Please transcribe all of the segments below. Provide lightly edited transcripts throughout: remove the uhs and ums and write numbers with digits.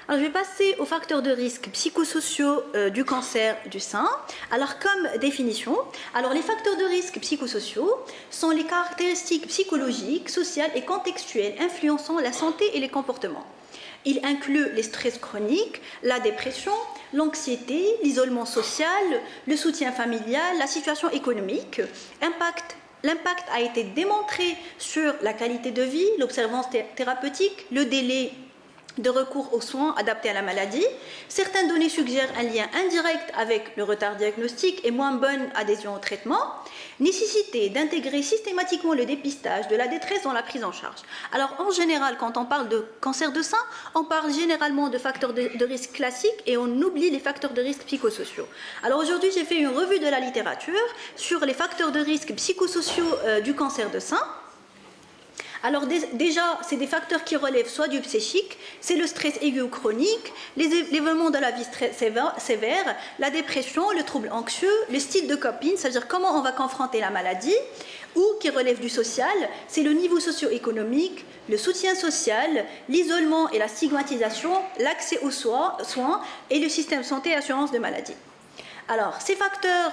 Alors, je vais passer aux facteurs de risque psychosociaux du cancer du sein. Alors, comme définition, alors les facteurs de risque psychosociaux sont les caractéristiques psychologiques, sociales et contextuelles influençant la santé et les comportements. Ils incluent les stress chroniques, la dépression, l'anxiété, l'isolement social, le soutien familial, la situation économique. L'impact a été démontré sur la qualité de vie, l'observance thérapeutique, le délai de recours aux soins adaptés à la maladie. Certaines données suggèrent un lien indirect avec le retard diagnostique et moins bonne adhésion au traitement. Nécessité d'intégrer systématiquement le dépistage de la détresse dans la prise en charge. Alors en général, quand on parle de cancer de sein, on parle généralement de facteurs de risque classiques et on oublie les facteurs de risque psychosociaux. Alors aujourd'hui, j'ai fait une revue de la littérature sur les facteurs de risque psychosociaux du cancer de sein. Alors déjà, c'est des facteurs qui relèvent soit du psychique, c'est le stress aigu ou chronique, les événements de la vie sévère, la dépression, le trouble anxieux, le style de coping, c'est-à-dire comment on va confronter la maladie, ou qui relève du social, c'est le niveau socio-économique, le soutien social, l'isolement et la stigmatisation, l'accès aux soins et le système santé et assurance de maladie. Alors, ces facteurs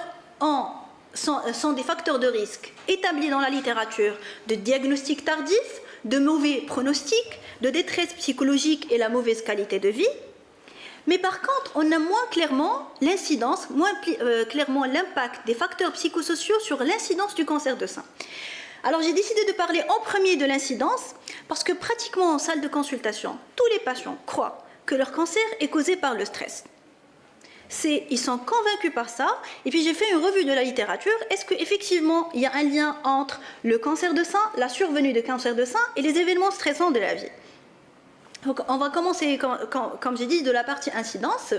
sont des facteurs de risque établis dans la littérature de diagnostic tardif, de mauvais pronostics, de détresse psychologique et la mauvaise qualité de vie. Mais par contre, on a moins clairement l'incidence, clairement l'impact des facteurs psychosociaux sur l'incidence du cancer de sein. Alors j'ai décidé de parler en premier de l'incidence parce que pratiquement en salle de consultation, tous les patients croient que leur cancer est causé par le stress. Ils sont convaincus par ça, et puis j'ai fait une revue de la littérature. Est-ce qu'effectivement il y a un lien entre le cancer de sein, la survenue de cancer de sein et les événements stressants de la vie? Donc on va commencer, comme j'ai dit, de la partie incidence.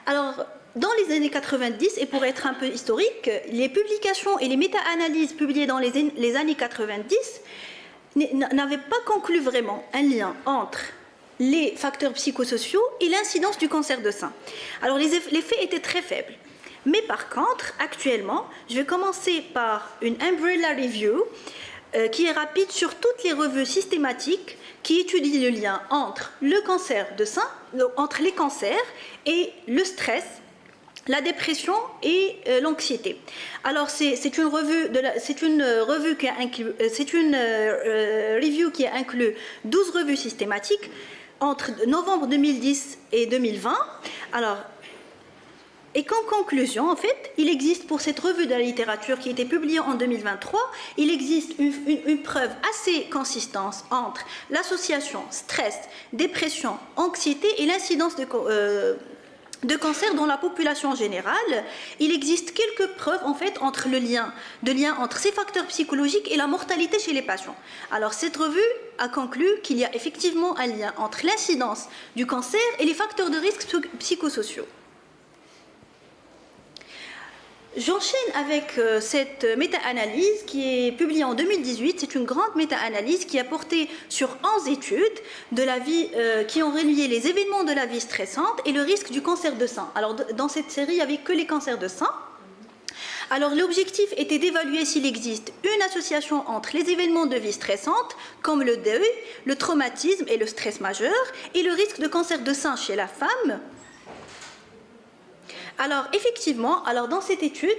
Alors, dans les années 90, et pour être un peu historique, les publications et les méta-analyses publiées dans les années 90 n'avaient pas conclu vraiment un lien entre les facteurs psychosociaux et l'incidence du cancer de sein. Alors les faits étaient très faibles. Mais par contre, actuellement, je vais commencer par une umbrella review qui est rapide sur toutes les revues systématiques qui étudient le lien entre le cancer de sein, entre les cancers et le stress, la dépression et l'anxiété. Alors c'est une review qui a inclus 12 revues systématiques entre novembre 2010 et 2020. Alors, et qu'en conclusion, en fait, il existe pour cette revue de la littérature qui a été publiée en 2023, il existe une preuve assez consistante entre l'association stress, dépression, anxiété et l'incidence de cancer dans la population générale. Il existe quelques preuves en fait entre le lien entre ces facteurs psychologiques et la mortalité chez les patients. Alors cette revue a conclu qu'il y a effectivement un lien entre l'incidence du cancer et les facteurs de risque psychosociaux. J'enchaîne avec cette méta-analyse qui est publiée en 2018. C'est une grande méta-analyse qui a porté sur 11 études de la vie qui ont relié les événements de la vie stressante et le risque du cancer de sein. Alors dans cette série, il n'y avait que les cancers de sein. Alors l'objectif était d'évaluer s'il existe une association entre les événements de vie stressantes, comme le deuil, le traumatisme et le stress majeur, et le risque de cancer de sein chez la femme. Alors effectivement, dans cette étude,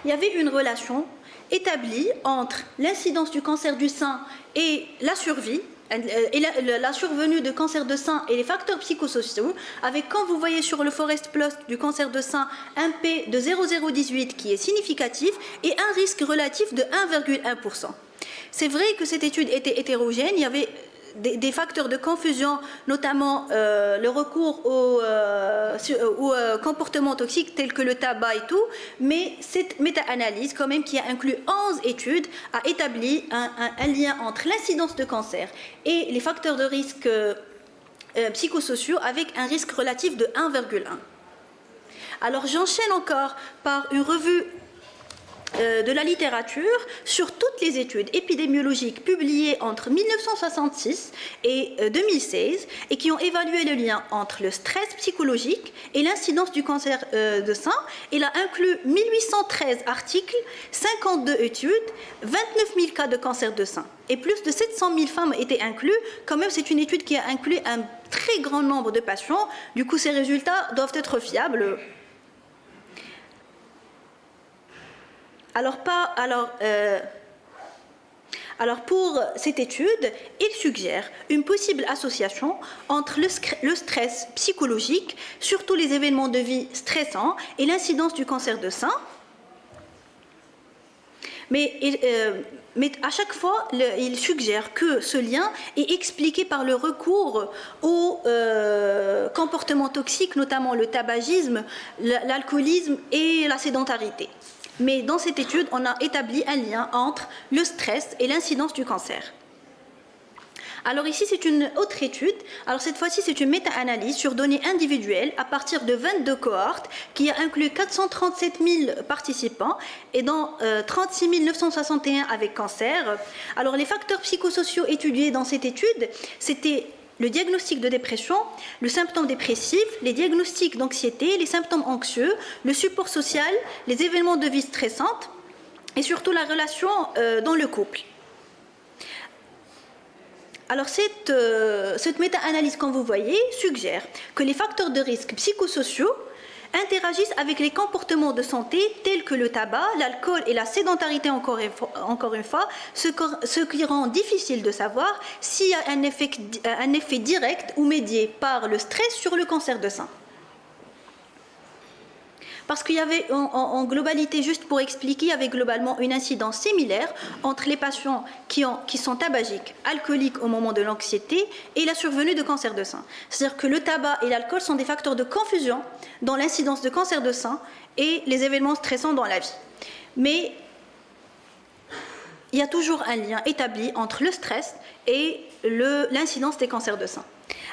il y avait une relation établie entre l'incidence du cancer du sein et la survie, et la survenue de cancer de sein et les facteurs psychosociaux, avec, comme vous voyez sur le forest plot du cancer de sein, un P de 0,018 qui est significatif et un risque relatif de 1,1%. C'est vrai que cette étude était hétérogène, il y avait des facteurs de confusion, notamment le recours aux comportements toxiques tels que le tabac et tout, mais cette méta-analyse, quand même, qui a inclus 11 études, a établi un lien entre l'incidence de cancer et les facteurs de risque psychosociaux avec un risque relatif de 1,1. Alors j'enchaîne encore par une revue de la littérature sur toutes les études épidémiologiques publiées entre 1966 et 2016 et qui ont évalué le lien entre le stress psychologique et l'incidence du cancer de sein. Il a inclus 1813 articles, 52 études, 29 000 cas de cancer de sein. Et plus de 700 000 femmes étaient incluses. Quand même, c'est une étude qui a inclus un très grand nombre de patients. Du coup, ces résultats doivent être fiables. Alors, pour cette étude, il suggère une possible association entre le stress psychologique, surtout les événements de vie stressants, et l'incidence du cancer de sein. Mais à chaque fois, il suggère que ce lien est expliqué par le recours aux comportements toxiques, notamment le tabagisme, l'alcoolisme et la sédentarité. Mais dans cette étude, on a établi un lien entre le stress et l'incidence du cancer. Alors ici, c'est une autre étude. Alors cette fois-ci, c'est une méta-analyse sur données individuelles à partir de 22 cohortes qui a inclus 437 000 participants et dans 36 961 avec cancer. Alors les facteurs psychosociaux étudiés dans cette étude, c'était le diagnostic de dépression, le symptôme dépressif, les diagnostics d'anxiété, les symptômes anxieux, le support social, les événements de vie stressantes et surtout la relation dans le couple. Alors cette méta-analyse, comme vous voyez, suggère que les facteurs de risque psychosociaux interagissent avec les comportements de santé tels que le tabac, l'alcool et la sédentarité, encore une fois, ce qui rend difficile de savoir s'il y a un effet direct ou médié par le stress sur le cancer de sein. Parce qu'il y avait en globalité, juste pour expliquer, il y avait globalement une incidence similaire entre les patients qui sont tabagiques, alcooliques au moment de l'anxiété et la survenue de cancer de sein. C'est-à-dire que le tabac et l'alcool sont des facteurs de confusion dans l'incidence de cancer de sein et les événements stressants dans la vie. Mais il y a toujours un lien établi entre le stress et l'incidence des cancers de sein.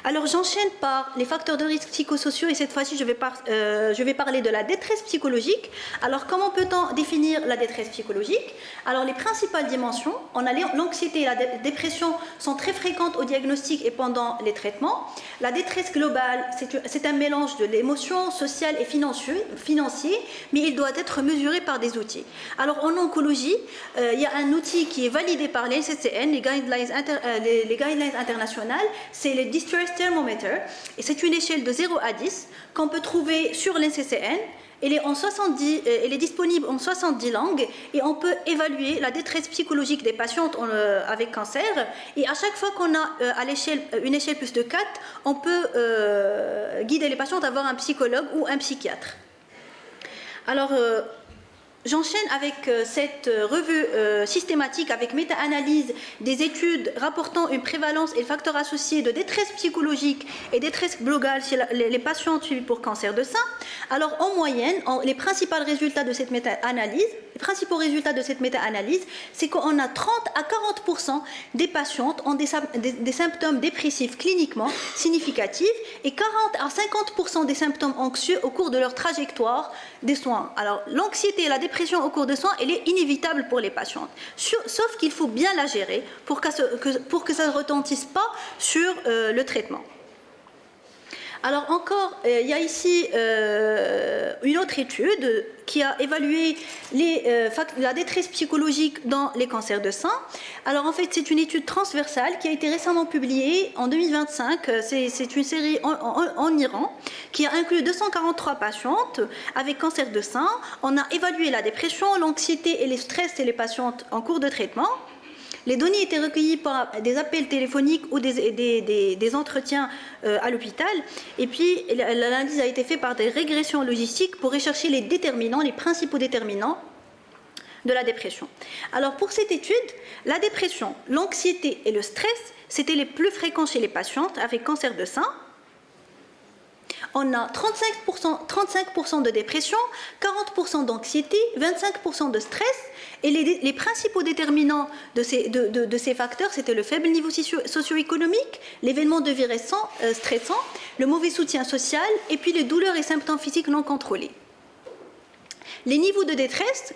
Alors j'enchaîne par les facteurs de risque psychosociaux et cette fois-ci je vais parler de la détresse psychologique. Alors comment peut-on définir la détresse psychologique? Alors les principales dimensions, on a l'anxiété et la dépression sont très fréquentes au diagnostic et pendant les traitements. La détresse globale, c'est un mélange de l'émotion, sociale et financier, mais il doit être mesuré par des outils. Alors en oncologie, il y a un outil qui est validé par les NCCN, les guidelines internationales, c'est le Distress Thermometer, et c'est une échelle de 0 à 10 qu'on peut trouver sur l'NCCN. Elle est disponible en 70 langues et on peut évaluer la détresse psychologique des patientes avec cancer. Et à chaque fois qu'on a une échelle plus de 4, on peut guider les patientes à voir un psychologue ou un psychiatre. Alors, j'enchaîne avec cette revue systématique avec méta-analyse des études rapportant une prévalence et le facteur associé de détresse psychologique et détresse globale chez les patients suivis pour cancer de sein. Alors en moyenne, les principaux résultats de cette méta-analyse, c'est qu'on a 30 à 40% des patientes ont des symptômes dépressifs cliniquement significatifs et 40 à 50% des symptômes anxieux au cours de leur trajectoire des soins. Alors l'anxiété et la dépression au cours des soins, elle est inévitable pour les patientes. Sauf qu'il faut bien la gérer pour que ça ne retentisse pas sur le traitement. Alors encore, il y a ici une autre étude qui a évalué la détresse psychologique dans les cancers de sein. Alors en fait, c'est une étude transversale qui a été récemment publiée en 2025. C'est une série en Iran qui a inclus 243 patientes avec cancer de sein. On a évalué la dépression, l'anxiété et le stress chez les patientes en cours de traitement. Les données étaient recueillies par des appels téléphoniques ou des entretiens à l'hôpital. Et puis, l'analyse a été faite par des régressions logistiques pour rechercher les principaux déterminants de la dépression. Alors, pour cette étude, la dépression, l'anxiété et le stress, c'était les plus fréquents chez les patientes avec cancer de sein. On a 35% de dépression, 40% d'anxiété, 25% de stress. Et les principaux déterminants de ces facteurs, c'était le faible niveau socio-économique, l'événement de vie stressant, le mauvais soutien social et puis les douleurs et symptômes physiques non contrôlés. Les niveaux de détresse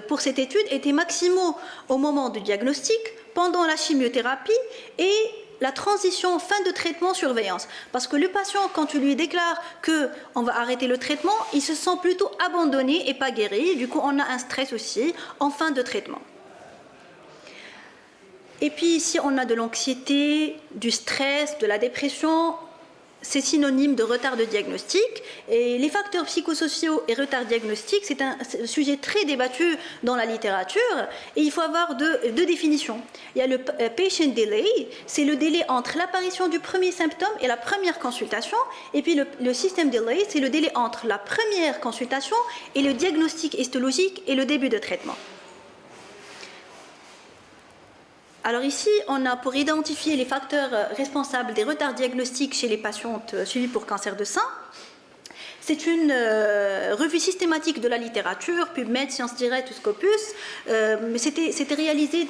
pour cette étude étaient maximaux au moment du diagnostic, pendant la chimiothérapie et la transition fin de traitement surveillance. Parce que le patient, quand tu lui déclares qu'on va arrêter le traitement, il se sent plutôt abandonné et pas guéri. Du coup, on a un stress aussi en fin de traitement. Et puis ici, on a de l'anxiété, du stress, de la dépression. C'est synonyme de retard de diagnostic. Et les facteurs psychosociaux et retard diagnostique, c'est un sujet très débattu dans la littérature. Et il faut avoir deux définitions. Il y a le patient delay, c'est le délai entre l'apparition du premier symptôme et la première consultation. Et puis le system delay, c'est le délai entre la première consultation et le diagnostic histologique et le début de traitement. Alors ici, on a pour identifier les facteurs responsables des retards diagnostiques chez les patientes suivies pour cancer de sein. C'est une revue systématique de la littérature, PubMed, Science Direct, Scopus. C'était réalisé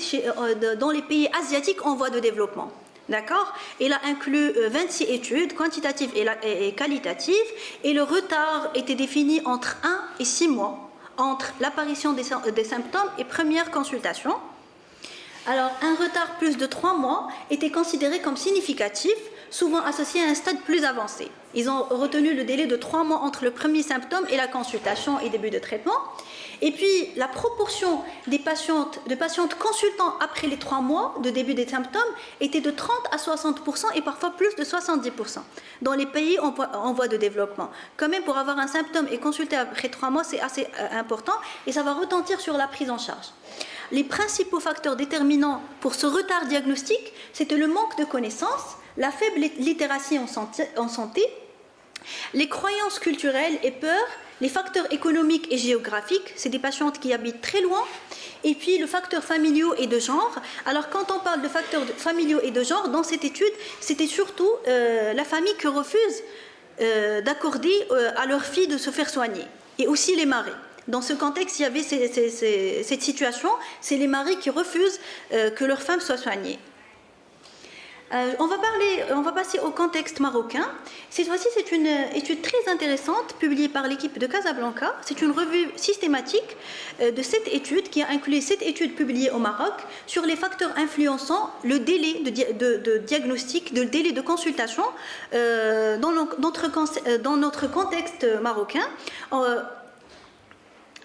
dans les pays asiatiques en voie de développement. D'accord? Il a inclus 26 études, quantitatives et qualitatives, et le retard était défini entre 1 et 6 mois, entre l'apparition des symptômes et première consultation. Alors, un retard plus de 3 mois était considéré comme significatif, souvent associé à un stade plus avancé. Ils ont retenu le délai de 3 mois entre le premier symptôme et la consultation et début de traitement. Et puis, la proportion de patientes consultant après les 3 mois de début des symptômes était de 30 à 60% et parfois plus de 70% dans les pays en voie de développement. Quand même, pour avoir un symptôme et consulter après 3 mois, c'est assez important et ça va retentir sur la prise en charge. Les principaux facteurs déterminants pour ce retard diagnostique, c'était le manque de connaissances, la faible littératie en santé, les croyances culturelles et peurs, les facteurs économiques et géographiques, c'est des patientes qui habitent très loin, et puis le facteur familiaux et de genre. Alors quand on parle de facteurs familiaux et de genre, dans cette étude, c'était surtout la famille qui refuse d'accorder à leur fille de se faire soigner, et aussi les maris. Dans ce contexte, il y avait cette situation, c'est les maris qui refusent que leur femme soit soignée. On va passer au contexte marocain. Cette fois-ci, c'est une étude très intéressante publiée par l'équipe de Casablanca. C'est une revue systématique de 7 études qui a inclus 7 études publiées au Maroc sur les facteurs influençant le délai de diagnostic, le délai de consultation dans notre contexte marocain.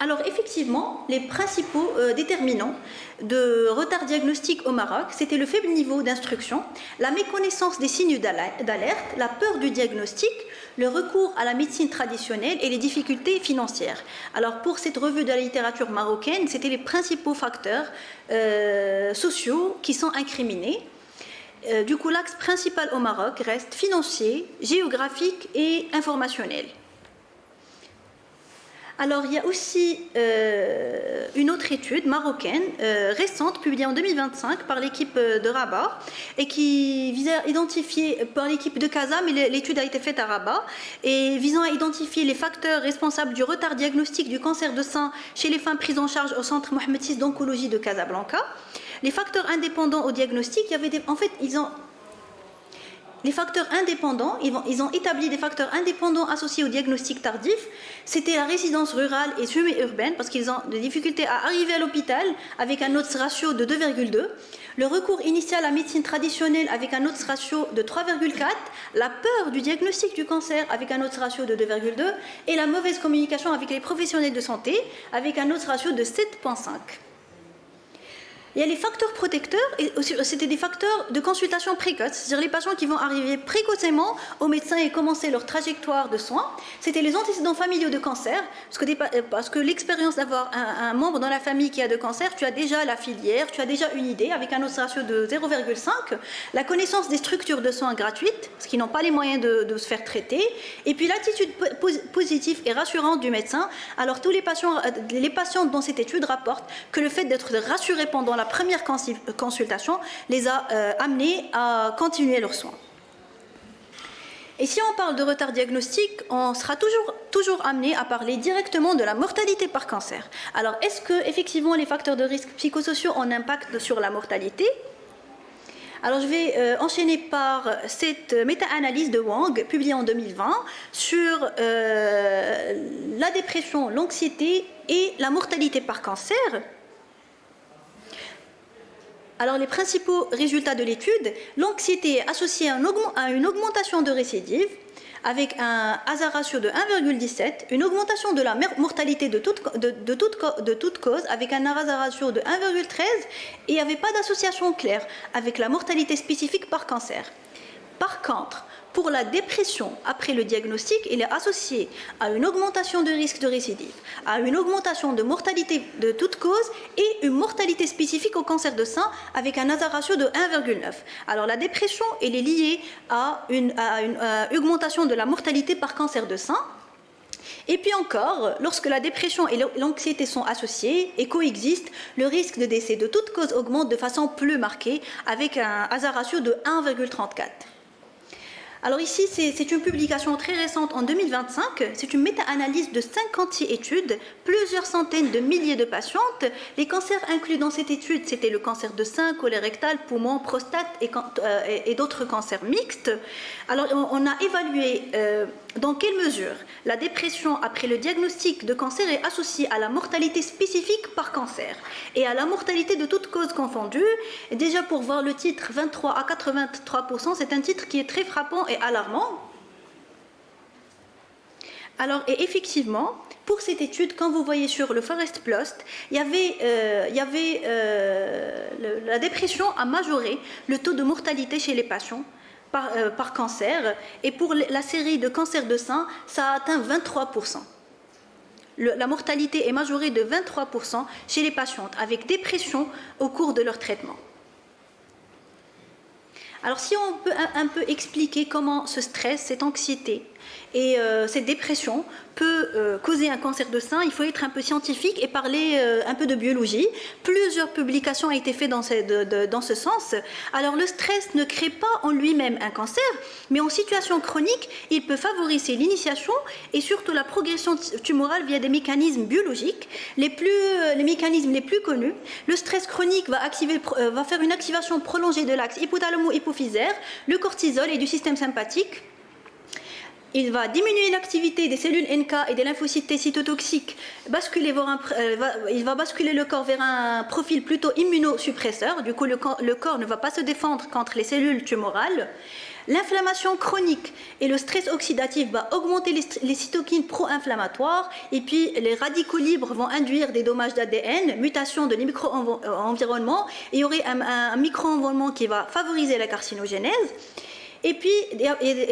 Alors effectivement, les principaux déterminants de retard diagnostique au Maroc, c'était le faible niveau d'instruction, la méconnaissance des signes d'alerte, la peur du diagnostic, le recours à la médecine traditionnelle et les difficultés financières. Alors pour cette revue de la littérature marocaine, c'était les principaux facteurs sociaux qui sont incriminés. Du coup, l'axe principal au Maroc reste financier, géographique et informationnel. Alors, il y a aussi une autre étude marocaine récente, publiée en 2025 par l'équipe de Rabat et qui visait à identifier, par l'équipe de Casa, mais l'étude a été faite à Rabat, et visant à identifier les facteurs responsables du retard diagnostique du cancer de sein chez les femmes prises en charge au centre Mohamed VI d'oncologie de Casablanca. Les facteurs indépendants au diagnostic, il y avait les facteurs indépendants, ils ont établi des facteurs indépendants associés au diagnostic tardif. C'était la résidence rurale et semi-urbaine, parce qu'ils ont des difficultés à arriver à l'hôpital avec un odds ratio de 2,2. Le recours initial à la médecine traditionnelle avec un odds ratio de 3,4. La peur du diagnostic du cancer avec un odds ratio de 2,2. Et la mauvaise communication avec les professionnels de santé avec un odds ratio de 7,5. Il y a les facteurs protecteurs, et c'était des facteurs de consultation précoce, c'est-à-dire les patients qui vont arriver précocement au médecin et commencer leur trajectoire de soins. C'était les antécédents familiaux de cancer, parce que l'expérience d'avoir un membre dans la famille qui a de cancer, tu as déjà la filière, tu as déjà une idée, avec un odds ratio de 0,5. La connaissance des structures de soins gratuites, parce qu'ils n'ont pas les moyens de se faire traiter. Et puis l'attitude positive et rassurante du médecin. Alors tous les patients dans cette étude rapportent que le fait d'être rassurés pendant la première consultation les a amenés à continuer leurs soins. Et si on parle de retard diagnostique, on sera toujours amené à parler directement de la mortalité par cancer. Alors, est-ce que effectivement les facteurs de risque psychosociaux ont un impact sur la mortalité ? Alors je vais enchaîner par cette méta-analyse de Wang, publiée en 2020, sur la dépression, l'anxiété et la mortalité par cancer. Alors les principaux résultats de l'étude, l'anxiété est associée à une augmentation de récidive, avec un hazard ratio de 1,17, une augmentation de la mortalité de toute cause, avec un hazard ratio de 1,13, et il n'y avait pas d'association claire avec la mortalité spécifique par cancer. Par contre, pour la dépression après le diagnostic, il est associé à une augmentation de risque de récidive, à une augmentation de mortalité de toute cause et une mortalité spécifique au cancer de sein avec un hazard ratio de 1,9. Alors la dépression, elle est liée à une augmentation de la mortalité par cancer de sein. Et puis encore, lorsque la dépression et l'anxiété sont associées et coexistent, le risque de décès de toute cause augmente de façon plus marquée avec un hazard ratio de 1,34. Alors ici, c'est une publication très récente en 2025. C'est une méta-analyse de 56 études, plusieurs centaines de milliers de patientes. Les cancers inclus dans cette étude, c'était le cancer de sein, colorectal, poumon, prostate et d'autres cancers mixtes. Alors on a évalué dans quelle mesure la dépression après le diagnostic de cancer est associée à la mortalité spécifique par cancer et à la mortalité de toute cause confondue. Et déjà pour voir le titre 23 à 83%, c'est un titre qui est très frappant et alarmant. Alors, et effectivement, pour cette étude, quand vous voyez sur le Forest Plot, la dépression a majoré le taux de mortalité chez les patients par cancer, et pour la série de cancers de sein, ça a atteint 23%. La mortalité est majorée de 23% chez les patientes avec dépression au cours de leur traitement. Alors si on peut un peu expliquer comment ce stress, cette anxiété et cette dépression peut causer un cancer de sein, il faut être un peu scientifique et parler un peu de biologie. Plusieurs publications ont été faites dans ce sens. Alors le stress ne crée pas en lui-même un cancer, mais en situation chronique, il peut favoriser l'initiation et surtout la progression tumorale via des mécanismes biologiques. Les mécanismes les plus connus, le stress chronique va faire une activation prolongée de l'axe hypothalamo-hypophysaire, le cortisol et du système sympathique. Il va diminuer l'activité des cellules NK et des lymphocytes T cytotoxiques, il va basculer le corps vers un profil plutôt immunosuppresseur. Du coup, le corps ne va pas se défendre contre les cellules tumorales. L'inflammation chronique et le stress oxydatif va augmenter les cytokines pro-inflammatoires, et puis les radicaux libres vont induire des dommages d'ADN, mutation de micro-environnement, et il y aurait un micro-environnement qui va favoriser la carcinogénèse. Et puis, il y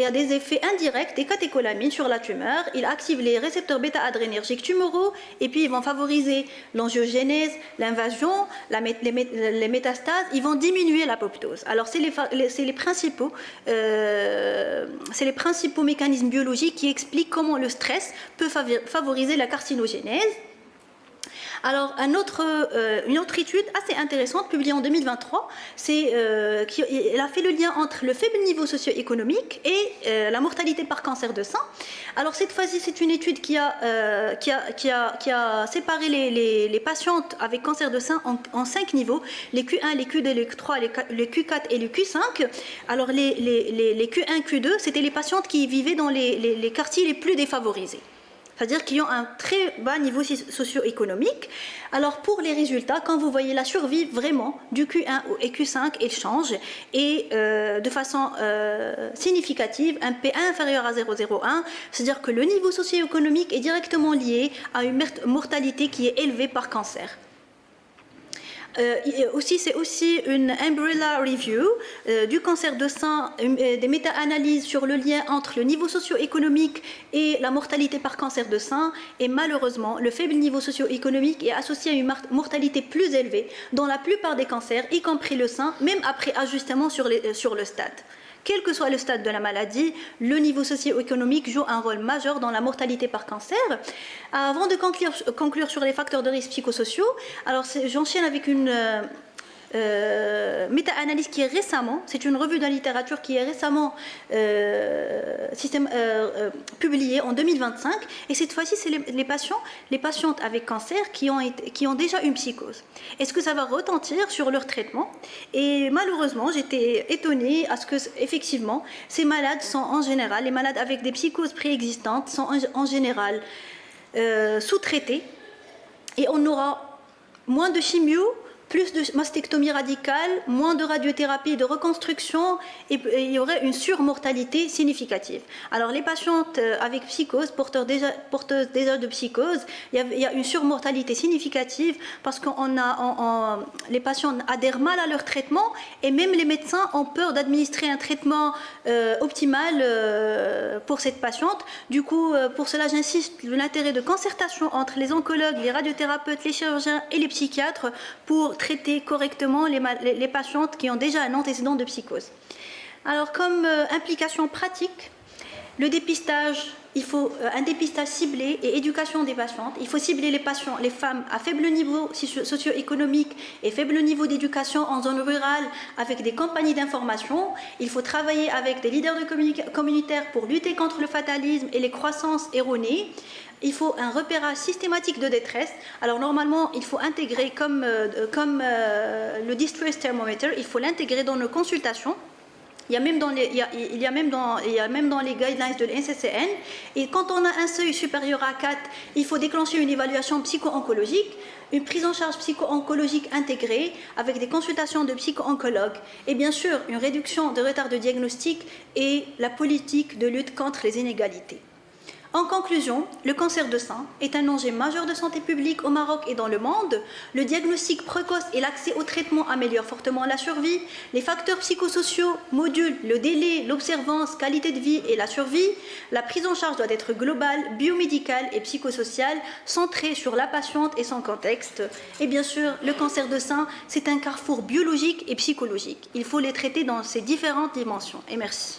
a des effets indirects des catécholamines sur la tumeur. Ils activent les récepteurs bêta-adrénergiques tumoraux et puis ils vont favoriser l'angiogénèse, l'invasion, les métastases. Ils vont diminuer l'apoptose. Alors, c'est les principaux mécanismes biologiques qui expliquent comment le stress peut favoriser la carcinogénèse. Alors, une autre étude assez intéressante, publiée en 2023, elle a fait le lien entre le faible niveau socio-économique et la mortalité par cancer de sein. Alors, cette fois-ci, c'est une étude qui a séparé les patientes avec cancer de sein en 5 niveaux, les Q1, les Q2, les Q3, les Q4 et les Q5. Alors, les Q1, Q2, c'était les patientes qui vivaient dans les quartiers les plus défavorisés, c'est-à-dire qui ont un très bas niveau socio-économique. Alors pour les résultats, quand vous voyez la survie vraiment du Q1 et Q5, elle change, et de façon significative, un P1 inférieur à 0,01, c'est-à-dire que le niveau socio-économique est directement lié à une mortalité qui est élevée par cancer. C'est aussi une umbrella review du cancer de sein, des méta-analyses sur le lien entre le niveau socio-économique et la mortalité par cancer de sein. Et malheureusement, le faible niveau socio-économique est associé à une mortalité plus élevée dans la plupart des cancers, y compris le sein, même après ajustement sur le stade. Quel que soit le stade de la maladie, le niveau socio-économique joue un rôle majeur dans la mortalité par cancer. Avant de conclure sur les facteurs de risque psychosociaux, alors j'enchaîne avec une méta-analyse qui est récemment, c'est une revue de la littérature qui est récemment publiée en 2025, et cette fois-ci, c'est les patientes avec cancer qui ont déjà une psychose. Est-ce que ça va retentir sur leur traitement? Et malheureusement, j'étais étonnée à ce que, effectivement, ces malades sont en général, les malades avec des psychoses préexistantes sont en général sous-traités, et on aura moins de chimio, plus de mastectomie radicale, moins de radiothérapie, de reconstruction, et il y aurait une surmortalité significative. Alors les patientes avec psychose, porteuses déjà de psychose, il y a une surmortalité significative parce que les patients adhèrent mal à leur traitement, et même les médecins ont peur d'administrer un traitement optimal pour cette patiente. Du coup, pour cela, j'insiste sur l'intérêt de concertation entre les oncologues, les radiothérapeutes, les chirurgiens et les psychiatres pour traiter correctement les patientes qui ont déjà un antécédent de psychose. Alors, comme implication pratique, le dépistage, il faut un dépistage ciblé et éducation des patientes. Il faut cibler les femmes à faible niveau socio-économique et faible niveau d'éducation en zone rurale avec des campagnes d'information. Il faut travailler avec des leaders communautaires pour lutter contre le fatalisme et les croyances erronées. Il faut un repérage systématique de détresse. Alors normalement, il faut intégrer comme le distress thermometer, il faut l'intégrer dans nos consultations. Il y a même dans les guidelines de l'NCCN. Et quand on a un seuil supérieur à 4, il faut déclencher une évaluation psycho-oncologique, une prise en charge psycho-oncologique intégrée avec des consultations de psycho-oncologues et bien sûr une réduction de retard de diagnostic et la politique de lutte contre les inégalités. En conclusion, le cancer de sein est un enjeu majeur de santé publique au Maroc et dans le monde. Le diagnostic précoce et l'accès au traitement améliorent fortement la survie. Les facteurs psychosociaux modulent le délai, l'observance, qualité de vie et la survie. La prise en charge doit être globale, biomédicale et psychosociale, centrée sur la patiente et son contexte. Et bien sûr, le cancer de sein, c'est un carrefour biologique et psychologique. Il faut les traiter dans ces différentes dimensions. Et merci.